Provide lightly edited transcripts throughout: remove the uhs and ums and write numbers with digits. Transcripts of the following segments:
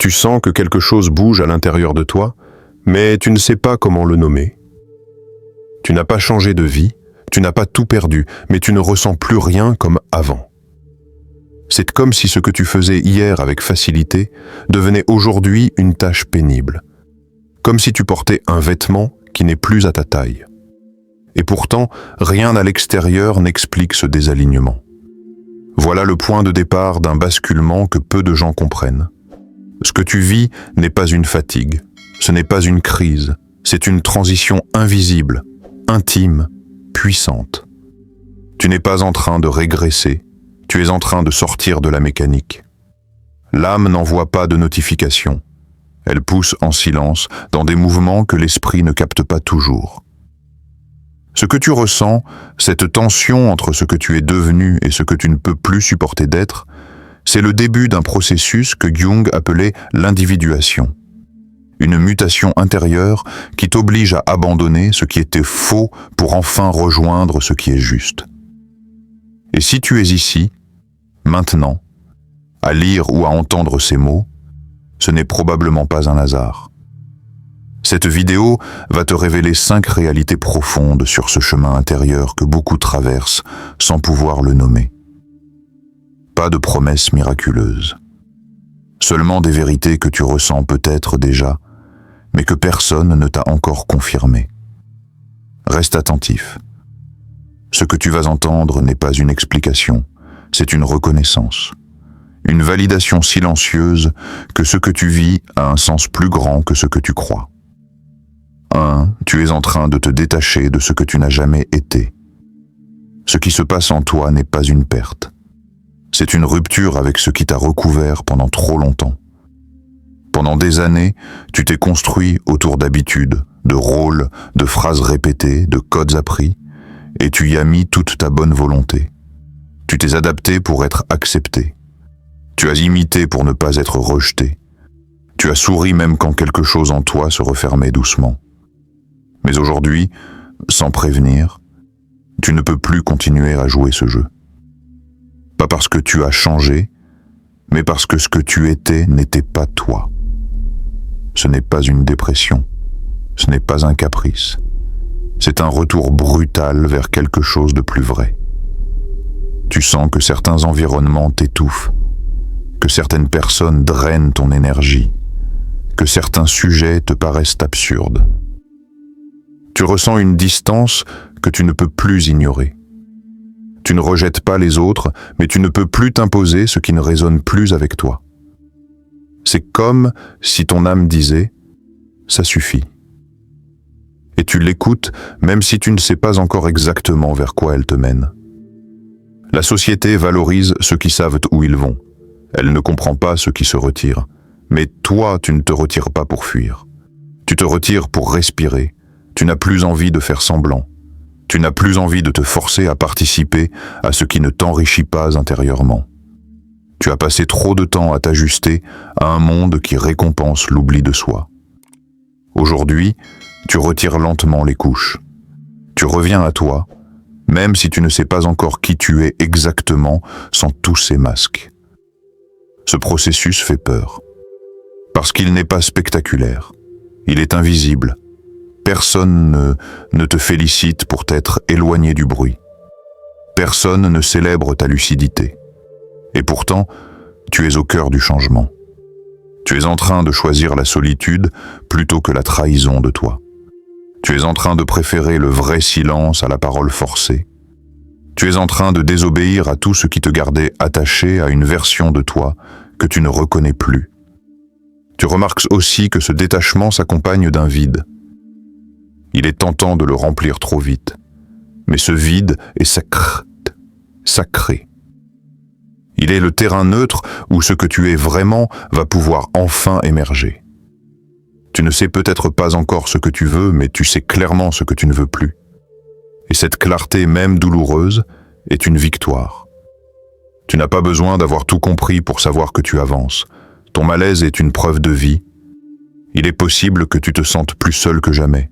Tu sens que quelque chose bouge à l'intérieur de toi, mais tu ne sais pas comment le nommer. Tu n'as pas changé de vie, tu n'as pas tout perdu, mais tu ne ressens plus rien comme avant. C'est comme si ce que tu faisais hier avec facilité devenait aujourd'hui une tâche pénible. Comme si tu portais un vêtement qui n'est plus à ta taille. Et pourtant, rien à l'extérieur n'explique ce désalignement. Voilà le point de départ d'un basculement que peu de gens comprennent. Ce que tu vis n'est pas une fatigue, ce n'est pas une crise, c'est une transition invisible, intime, puissante. Tu n'es pas en train de régresser, tu es en train de sortir de la mécanique. L'âme n'envoie pas de notification. Elle pousse en silence dans des mouvements que l'esprit ne capte pas toujours. Ce que tu ressens, cette tension entre ce que tu es devenu et ce que tu ne peux plus supporter d'être, c'est le début d'un processus que Jung appelait l'individuation. Une mutation intérieure qui t'oblige à abandonner ce qui était faux pour enfin rejoindre ce qui est juste. Et si tu es ici, maintenant, à lire ou à entendre ces mots, ce n'est probablement pas un hasard. Cette vidéo va te révéler 5 réalités profondes sur ce chemin intérieur que beaucoup traversent sans pouvoir le nommer. Pas de promesses miraculeuses. Seulement des vérités que tu ressens peut-être déjà, mais que personne ne t'a encore confirmées. Reste attentif. Ce que tu vas entendre n'est pas une explication, c'est une reconnaissance. Une validation silencieuse que ce que tu vis a un sens plus grand que ce que tu crois. 1. Tu es en train de te détacher de ce que tu n'as jamais été. Ce qui se passe en toi n'est pas une perte. C'est une rupture avec ce qui t'a recouvert pendant trop longtemps. Pendant des années, tu t'es construit autour d'habitudes, de rôles, de phrases répétées, de codes appris, et tu y as mis toute ta bonne volonté. Tu t'es adapté pour être accepté. Tu as imité pour ne pas être rejeté. Tu as souri même quand quelque chose en toi se refermait doucement. Mais aujourd'hui, sans prévenir, tu ne peux plus continuer à jouer ce jeu. Pas parce que tu as changé, mais parce que ce que tu étais n'était pas toi. Ce n'est pas une dépression, ce n'est pas un caprice. C'est un retour brutal vers quelque chose de plus vrai. Tu sens que certains environnements t'étouffent, que certaines personnes drainent ton énergie, que certains sujets te paraissent absurdes. Tu ressens une distance que tu ne peux plus ignorer. Tu ne rejettes pas les autres, mais tu ne peux plus t'imposer ce qui ne résonne plus avec toi. C'est comme si ton âme disait « ça suffit ». Et tu l'écoutes même si tu ne sais pas encore exactement vers quoi elle te mène. La société valorise ceux qui savent où ils vont. Elle ne comprend pas ceux qui se retirent. Mais toi, tu ne te retires pas pour fuir. Tu te retires pour respirer. Tu n'as plus envie de faire semblant. Tu n'as plus envie de te forcer à participer à ce qui ne t'enrichit pas intérieurement. Tu as passé trop de temps à t'ajuster à un monde qui récompense l'oubli de soi. Aujourd'hui, tu retires lentement les couches. Tu reviens à toi, même si tu ne sais pas encore qui tu es exactement sans tous ces masques. Ce processus fait peur. Parce qu'il n'est pas spectaculaire. Il est invisible. Personne ne te félicite pour t'être éloigné du bruit. Personne ne célèbre ta lucidité. Et pourtant, tu es au cœur du changement. Tu es en train de choisir la solitude plutôt que la trahison de toi. Tu es en train de préférer le vrai silence à la parole forcée. Tu es en train de désobéir à tout ce qui te gardait attaché à une version de toi que tu ne reconnais plus. Tu remarques aussi que ce détachement s'accompagne d'un vide. Il est tentant de le remplir trop vite, mais ce vide est sacré. Il est le terrain neutre où ce que tu es vraiment va pouvoir enfin émerger. Tu ne sais peut-être pas encore ce que tu veux, mais tu sais clairement ce que tu ne veux plus. Et cette clarté, même douloureuse, est une victoire. Tu n'as pas besoin d'avoir tout compris pour savoir que tu avances. Ton malaise est une preuve de vie. Il est possible que tu te sentes plus seul que jamais.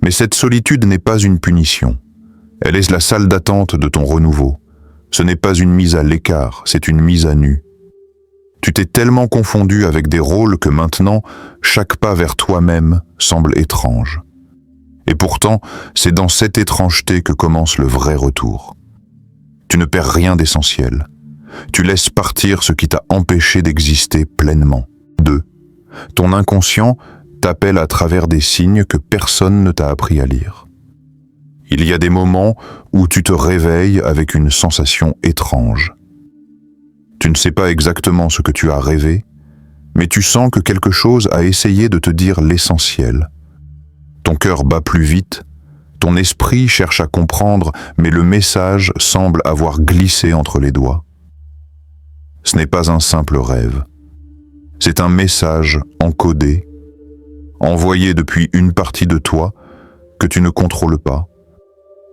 Mais cette solitude n'est pas une punition. Elle est la salle d'attente de ton renouveau. Ce n'est pas une mise à l'écart, c'est une mise à nu. Tu t'es tellement confondu avec des rôles que maintenant, chaque pas vers toi-même semble étrange. Et pourtant, c'est dans cette étrangeté que commence le vrai retour. Tu ne perds rien d'essentiel. Tu laisses partir ce qui t'a empêché d'exister pleinement. 2. Ton inconscient t'appelle à travers des signes que personne ne t'a appris à lire. Il y a des moments où tu te réveilles avec une sensation étrange. Tu ne sais pas exactement ce que tu as rêvé, mais tu sens que quelque chose a essayé de te dire l'essentiel. Ton cœur bat plus vite, ton esprit cherche à comprendre, mais le message semble avoir glissé entre les doigts. Ce n'est pas un simple rêve. C'est un message encodé, envoyé depuis une partie de toi que tu ne contrôles pas,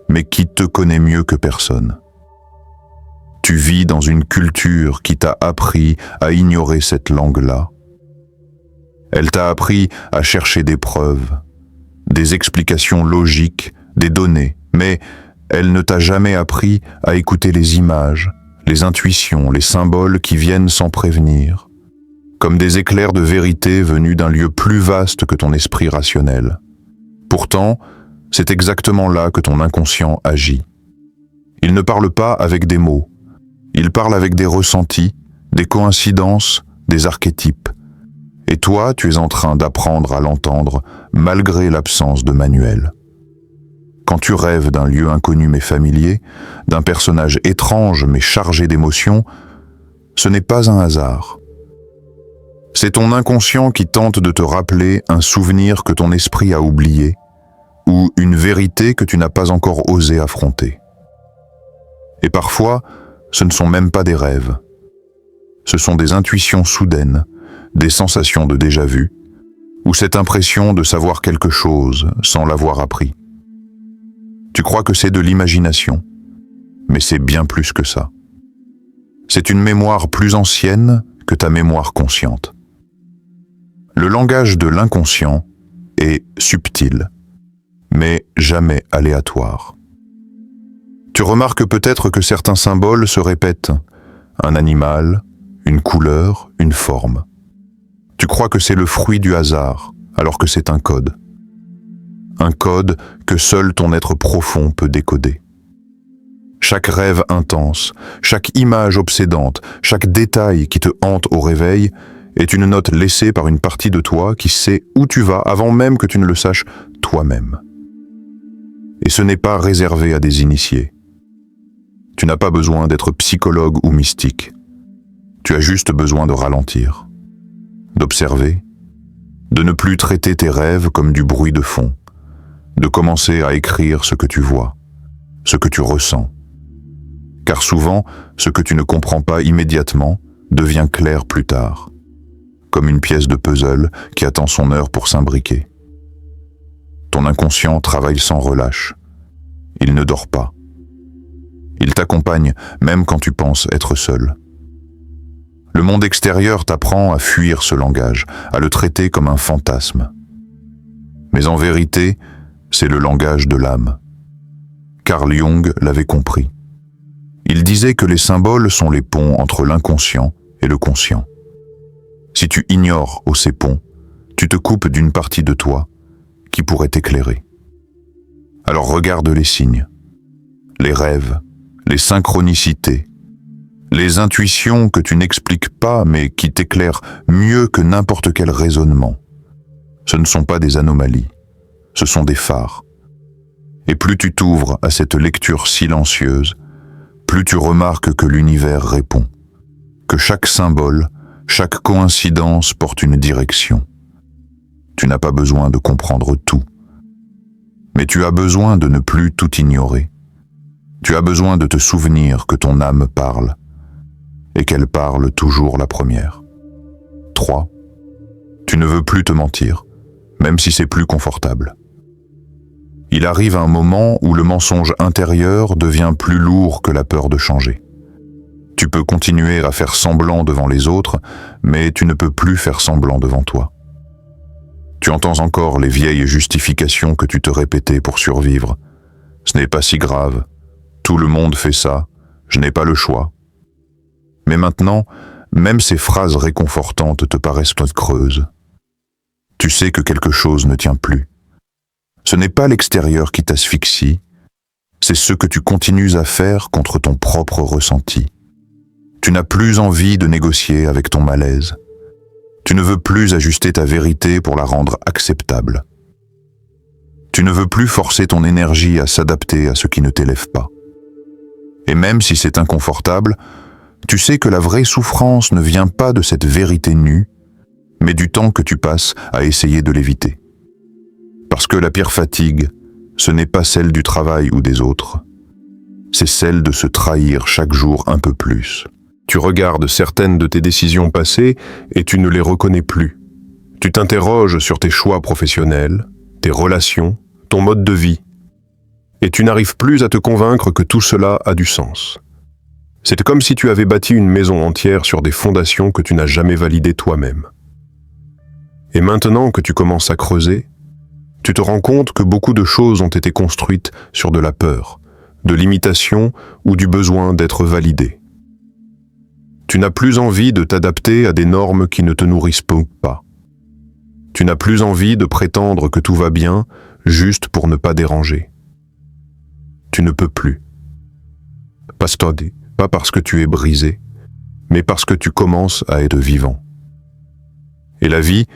mais qui te connaît mieux que personne. Tu vis dans une culture qui t'a appris à ignorer cette langue-là. Elle t'a appris à chercher des preuves, des explications logiques, des données, mais elle ne t'a jamais appris à écouter les images, les intuitions, les symboles qui viennent sans prévenir, comme des éclairs de vérité venus d'un lieu plus vaste que ton esprit rationnel. Pourtant, c'est exactement là que ton inconscient agit. Il ne parle pas avec des mots, il parle avec des ressentis, des coïncidences, des archétypes. Et toi, tu es en train d'apprendre à l'entendre malgré l'absence de manuel. Quand tu rêves d'un lieu inconnu mais familier, d'un personnage étrange mais chargé d'émotions, ce n'est pas un hasard. C'est ton inconscient qui tente de te rappeler un souvenir que ton esprit a oublié, ou une vérité que tu n'as pas encore osé affronter. Et parfois, ce ne sont même pas des rêves. Ce sont des intuitions soudaines, des sensations de déjà-vu, ou cette impression de savoir quelque chose sans l'avoir appris. Tu crois que c'est de l'imagination, mais c'est bien plus que ça. C'est une mémoire plus ancienne que ta mémoire consciente. Le langage de l'inconscient est subtil, mais jamais aléatoire. Tu remarques peut-être que certains symboles se répètent, un animal, une couleur, une forme. Tu crois que c'est le fruit du hasard, alors que c'est un code. Un code que seul ton être profond peut décoder. Chaque rêve intense, chaque image obsédante, chaque détail qui te hante au réveil est une note laissée par une partie de toi qui sait où tu vas avant même que tu ne le saches toi-même. Et ce n'est pas réservé à des initiés. Tu n'as pas besoin d'être psychologue ou mystique. Tu as juste besoin de ralentir, d'observer, de ne plus traiter tes rêves comme du bruit de fond, de commencer à écrire ce que tu vois, ce que tu ressens. Car souvent, ce que tu ne comprends pas immédiatement devient clair plus tard, comme une pièce de puzzle qui attend son heure pour s'imbriquer. Ton inconscient travaille sans relâche. Il ne dort pas. Il t'accompagne même quand tu penses être seul. Le monde extérieur t'apprend à fuir ce langage, à le traiter comme un fantasme. Mais en vérité, c'est le langage de l'âme. Carl Jung l'avait compris. Il disait que les symboles sont les ponts entre l'inconscient et le conscient. Si tu ignores ces ponts, tu te coupes d'une partie de toi qui pourrait t'éclairer. Alors regarde les signes, les rêves, les synchronicités, les intuitions que tu n'expliques pas mais qui t'éclairent mieux que n'importe quel raisonnement. Ce ne sont pas des anomalies, ce sont des phares. Et plus tu t'ouvres à cette lecture silencieuse, plus tu remarques que l'univers répond, que chaque symbole, chaque coïncidence porte une direction. Tu n'as pas besoin de comprendre tout, mais tu as besoin de ne plus tout ignorer. Tu as besoin de te souvenir que ton âme parle, et qu'elle parle toujours la première. 3. Tu ne veux plus te mentir, même si c'est plus confortable. Il arrive un moment où le mensonge intérieur devient plus lourd que la peur de changer. Tu peux continuer à faire semblant devant les autres, mais tu ne peux plus faire semblant devant toi. Tu entends encore les vieilles justifications que tu te répétais pour survivre. Ce n'est pas si grave. Tout le monde fait ça. Je n'ai pas le choix. Mais maintenant, Même ces phrases réconfortantes te paraissent creuses. Tu sais que quelque chose ne tient plus. Ce n'est pas l'extérieur qui t'asphyxie, c'est ce que tu continues à faire contre ton propre ressenti. Tu n'as plus envie de négocier avec ton malaise. Tu ne veux plus ajuster ta vérité pour la rendre acceptable. Tu ne veux plus forcer ton énergie à s'adapter à ce qui ne t'élève pas. Et même si c'est inconfortable, tu sais que la vraie souffrance ne vient pas de cette vérité nue, mais du temps que tu passes à essayer de l'éviter. Parce que la pire fatigue, ce n'est pas celle du travail ou des autres, c'est celle de se trahir chaque jour un peu plus. Tu regardes certaines de tes décisions passées et tu ne les reconnais plus. Tu t'interroges sur tes choix professionnels, tes relations, ton mode de vie. Et tu n'arrives plus à te convaincre que tout cela a du sens. C'est comme si tu avais bâti une maison entière sur des fondations que tu n'as jamais validées toi-même. Et maintenant que tu commences à creuser, tu te rends compte que beaucoup de choses ont été construites sur de la peur, de l'imitation ou du besoin d'être validé. Tu n'as plus envie de t'adapter à des normes qui ne te nourrissent pas. Tu n'as plus envie de prétendre que tout va bien juste pour ne pas déranger. Tu ne peux plus. Pas parce que tu es brisé, mais parce que tu commences à être vivant. Et la vie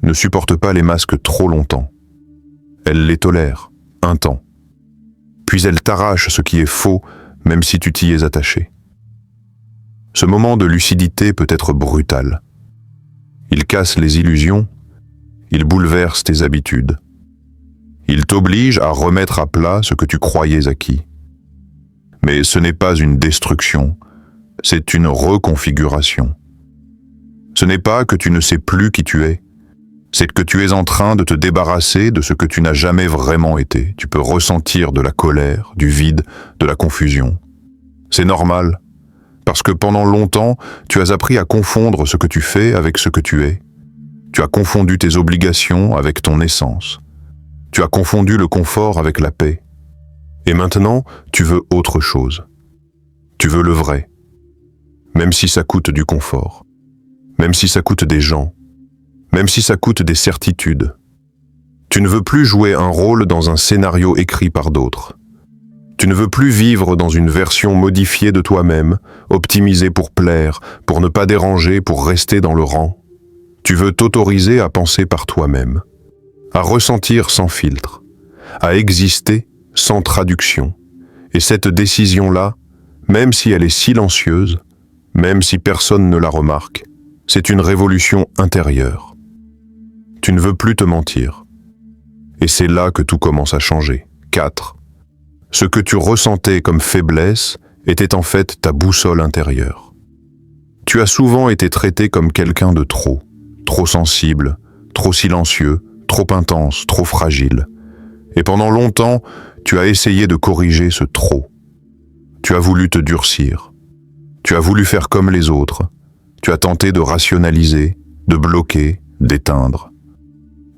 ne supporte pas les masques trop longtemps. Elle les tolère, un temps. Puis elle t'arrache ce qui est faux, même si tu t'y es attaché. Ce moment de lucidité peut être brutal. Il casse les illusions, il bouleverse tes habitudes. Il t'oblige à remettre à plat ce que tu croyais acquis. Mais ce n'est pas une destruction, c'est une reconfiguration. Ce n'est pas que tu ne sais plus qui tu es, c'est que tu es en train de te débarrasser de ce que tu n'as jamais vraiment été. Tu peux ressentir de la colère, du vide, de la confusion. C'est normal. Parce que pendant longtemps, tu as appris à confondre ce que tu fais avec ce que tu es. Tu as confondu tes obligations avec ton essence. Tu as confondu le confort avec la paix. Et maintenant, tu veux autre chose. Tu veux le vrai. Même si ça coûte du confort. Même si ça coûte des gens. Même si ça coûte des certitudes. Tu ne veux plus jouer un rôle dans un scénario écrit par d'autres. Tu ne veux plus vivre dans une version modifiée de toi-même, optimisée pour plaire, pour ne pas déranger, pour rester dans le rang. Tu veux t'autoriser à penser par toi-même, à ressentir sans filtre, à exister sans traduction. Et cette décision-là, même si elle est silencieuse, même si personne ne la remarque, c'est une révolution intérieure. Tu ne veux plus te mentir. Et c'est là que tout commence à changer. 4. Ce que tu ressentais comme faiblesse était en fait ta boussole intérieure. Tu as souvent été traité comme quelqu'un de trop sensible, trop silencieux, trop intense, trop fragile. Et pendant longtemps, tu as essayé de corriger ce trop. Tu as voulu te durcir. Tu as voulu faire comme les autres. Tu as tenté de rationaliser, de bloquer, d'éteindre.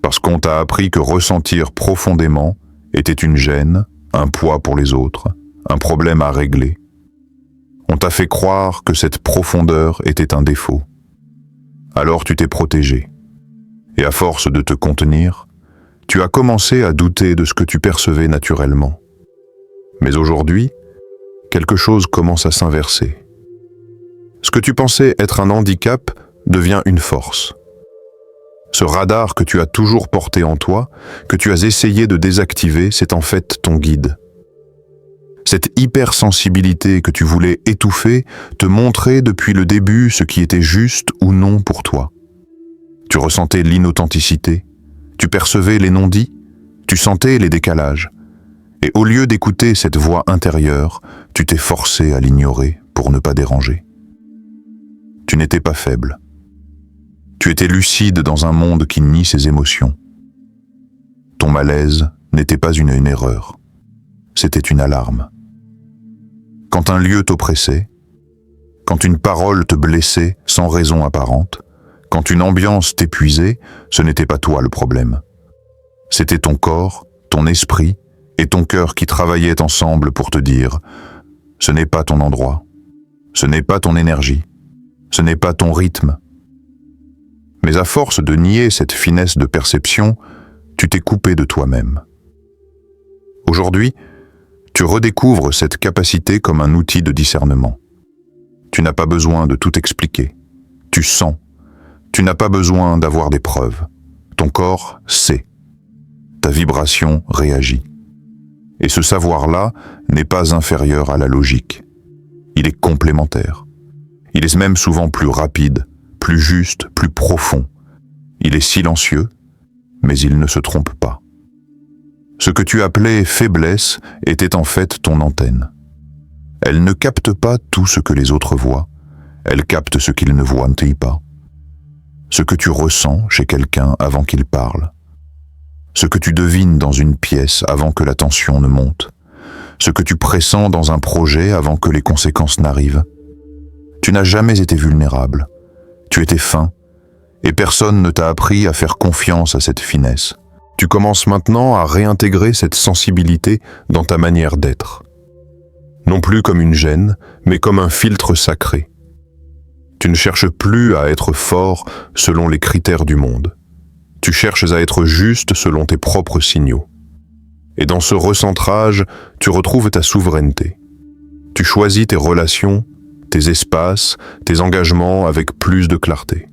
Parce qu'on t'a appris que ressentir profondément était une gêne, un poids pour les autres, un problème à régler. On t'a fait croire que cette profondeur était un défaut. Alors tu t'es protégé. Et à force de te contenir, tu as commencé à douter de ce que tu percevais naturellement. Mais aujourd'hui, quelque chose commence à s'inverser. Ce que tu pensais être un handicap devient une force. Ce radar que tu as toujours porté en toi, que tu as essayé de désactiver, c'est en fait ton guide. Cette hypersensibilité que tu voulais étouffer te montrait depuis le début ce qui était juste ou non pour toi. Tu ressentais l'inauthenticité, tu percevais les non-dits, tu sentais les décalages. Et au lieu d'écouter cette voix intérieure, tu t'es forcé à l'ignorer pour ne pas déranger. Tu n'étais pas faible. Tu étais lucide dans un monde qui nie ses émotions. Ton malaise n'était pas une erreur, c'était une alarme. Quand un lieu t'oppressait, quand une parole te blessait sans raison apparente, quand une ambiance t'épuisait, ce n'était pas toi le problème. C'était ton corps, ton esprit et ton cœur qui travaillaient ensemble pour te dire « ce n'est pas ton endroit, ce n'est pas ton énergie, Ce n'est pas ton rythme. Mais à force de nier cette finesse de perception, tu t'es coupé de toi-même. Aujourd'hui, tu redécouvres cette capacité comme un outil de discernement. Tu n'as pas besoin de tout expliquer. Tu sens. Tu n'as pas besoin d'avoir des preuves. Ton corps sait. Ta vibration réagit. Et ce savoir-là n'est pas inférieur à la logique. Il est complémentaire. Il est même souvent plus rapide, plus juste, plus profond. Il est silencieux, mais il ne se trompe pas. Ce que tu appelais faiblesse était en fait ton antenne. Elle ne capte pas tout ce que les autres voient, elle capte ce qu'ils ne voient pas. Ce que tu ressens chez quelqu'un avant qu'il parle. Ce que tu devines dans une pièce avant que la tension ne monte. Ce que tu pressens dans un projet avant que les conséquences n'arrivent. Tu n'as jamais été vulnérable. Tu étais fin, et personne ne t'a appris à faire confiance à cette finesse. Tu commences maintenant à réintégrer cette sensibilité dans ta manière d'être. Non plus comme une gêne, mais comme un filtre sacré. Tu ne cherches plus à être fort selon les critères du monde. Tu cherches à être juste selon tes propres signaux. Et dans ce recentrage, tu retrouves ta souveraineté. Tu choisis tes relations, tes espaces, tes engagements avec plus de clarté.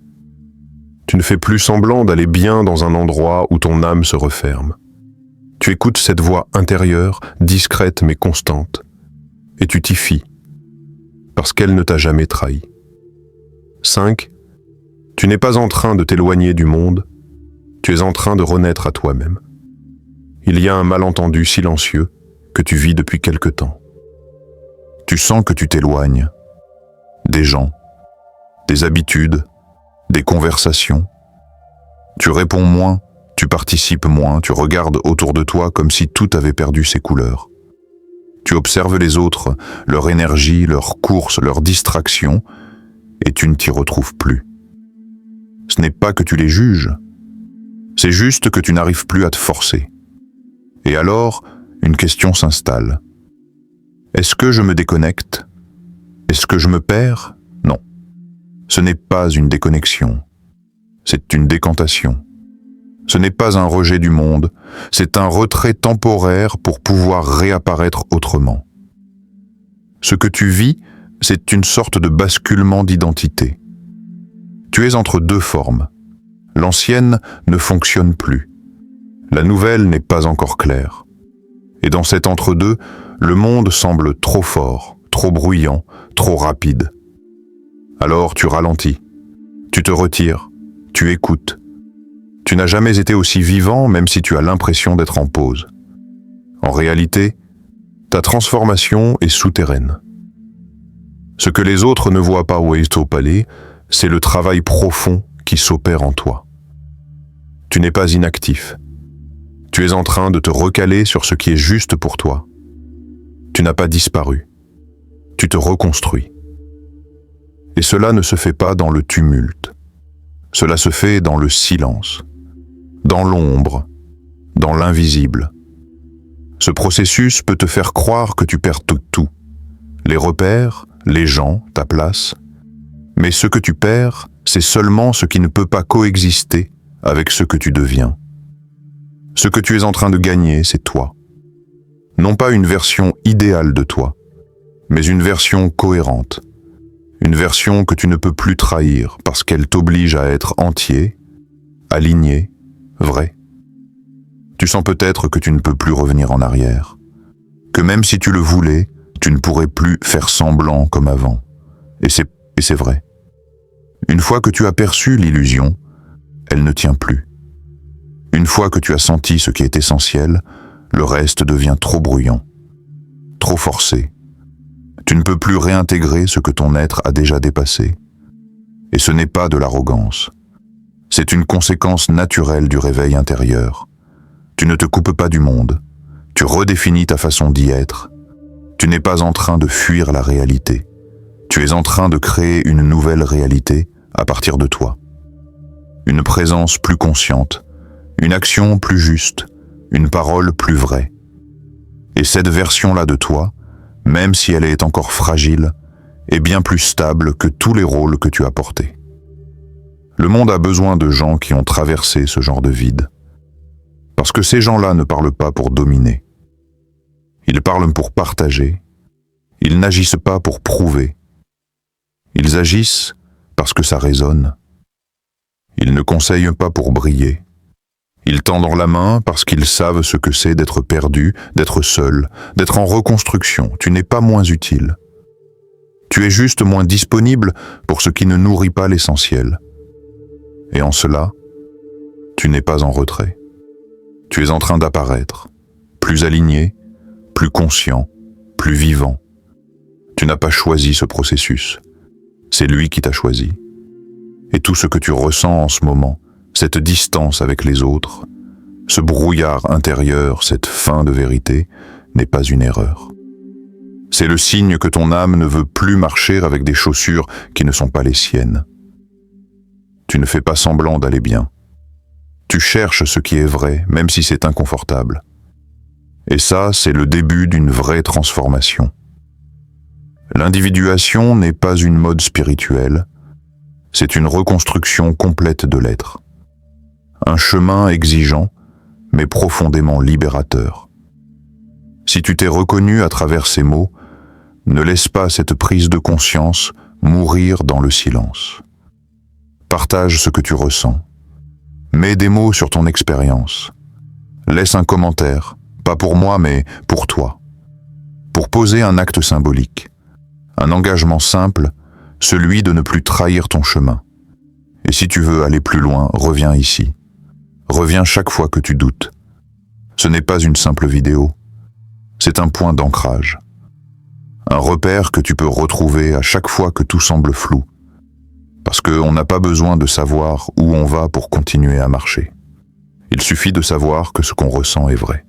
Tu ne fais plus semblant d'aller bien dans un endroit où ton âme se referme. Tu écoutes cette voix intérieure, discrète mais constante, et tu t'y fies, parce qu'elle ne t'a jamais trahi. 5. Tu n'es pas en train de t'éloigner du monde, tu es en train de renaître à toi-même. Il y a un malentendu silencieux que tu vis depuis quelque temps. Tu sens que tu t'éloignes des gens, des habitudes, des conversations. Tu réponds moins, tu participes moins, tu regardes autour de toi comme si tout avait perdu ses couleurs. Tu observes les autres, leur énergie, leurs courses, leurs distractions, et tu ne t'y retrouves plus. Ce n'est pas que tu les juges, c'est juste que tu n'arrives plus à te forcer. Et alors, une question s'installe. Est-ce que je me déconnecte? Est-ce que je me perds? Non. Ce n'est pas une déconnexion, c'est une décantation. Ce n'est pas un rejet du monde, c'est un retrait temporaire pour pouvoir réapparaître autrement. Ce que tu vis, c'est une sorte de basculement d'identité. Tu es entre deux formes. L'ancienne ne fonctionne plus. La nouvelle n'est pas encore claire. Et dans cet entre-deux, le monde semble trop fort, trop bruyant, trop rapide. Alors tu ralentis, tu te retires, tu écoutes. Tu n'as jamais été aussi vivant même si tu as l'impression d'être en pause. En réalité, ta transformation est souterraine. Ce que les autres ne voient pas au palais, c'est le travail profond qui s'opère en toi. Tu n'es pas inactif. Tu es en train de te recaler sur ce qui est juste pour toi. Tu n'as pas disparu. Tu te reconstruis. Et cela ne se fait pas dans le tumulte. Cela se fait dans le silence, dans l'ombre, dans l'invisible. Ce processus peut te faire croire que tu perds tout. Les repères, les gens, ta place. Mais ce que tu perds, c'est seulement ce qui ne peut pas coexister avec ce que tu deviens. Ce que tu es en train de gagner, c'est toi. Non pas une version idéale de toi, mais une version cohérente. Une version que tu ne peux plus trahir parce qu'elle t'oblige à être entier, aligné, vrai. Tu sens peut-être que tu ne peux plus revenir en arrière. Que même si tu le voulais, tu ne pourrais plus faire semblant comme avant. Et c'est vrai. Une fois que tu as perçu l'illusion, elle ne tient plus. Une fois que tu as senti ce qui est essentiel, le reste devient trop bruyant, trop forcé. Tu ne peux plus réintégrer ce que ton être a déjà dépassé. Et ce n'est pas de l'arrogance. C'est une conséquence naturelle du réveil intérieur. Tu ne te coupes pas du monde. Tu redéfinis ta façon d'y être. Tu n'es pas en train de fuir la réalité. Tu es en train de créer une nouvelle réalité à partir de toi. Une présence plus consciente, une action plus juste, une parole plus vraie. Et cette version-là de toi, même si elle est encore fragile, est bien plus stable que tous les rôles que tu as portés. Le monde a besoin de gens qui ont traversé ce genre de vide. Parce que ces gens-là ne parlent pas pour dominer. Ils parlent pour partager. Ils n'agissent pas pour prouver. Ils agissent parce que ça résonne. Ils ne conseillent pas pour briller. Ils tendent la main parce qu'ils savent ce que c'est d'être perdu, d'être seul, d'être en reconstruction. Tu n'es pas moins utile. Tu es juste moins disponible pour ce qui ne nourrit pas l'essentiel. Et en cela, tu n'es pas en retrait. Tu es en train d'apparaître, plus aligné, plus conscient, plus vivant. Tu n'as pas choisi ce processus. C'est lui qui t'a choisi. Et tout ce que tu ressens en ce moment, cette distance avec les autres, ce brouillard intérieur, cette fin de vérité, n'est pas une erreur. C'est le signe que ton âme ne veut plus marcher avec des chaussures qui ne sont pas les siennes. Tu ne fais pas semblant d'aller bien. Tu cherches ce qui est vrai, même si c'est inconfortable. Et ça, c'est le début d'une vraie transformation. L'individuation n'est pas une mode spirituelle, c'est une reconstruction complète de l'être. Un chemin exigeant, mais profondément libérateur. Si tu t'es reconnu à travers ces mots, ne laisse pas cette prise de conscience mourir dans le silence. Partage ce que tu ressens. Mets des mots sur ton expérience. Laisse un commentaire, pas pour moi, mais pour toi. Pour poser un acte symbolique. Un engagement simple, celui de ne plus trahir ton chemin. Et si tu veux aller plus loin, reviens ici. Reviens chaque fois que tu doutes. Ce n'est pas une simple vidéo. C'est un point d'ancrage. Un repère que tu peux retrouver à chaque fois que tout semble flou. Parce qu'on n'a pas besoin de savoir où on va pour continuer à marcher. Il suffit de savoir que ce qu'on ressent est vrai.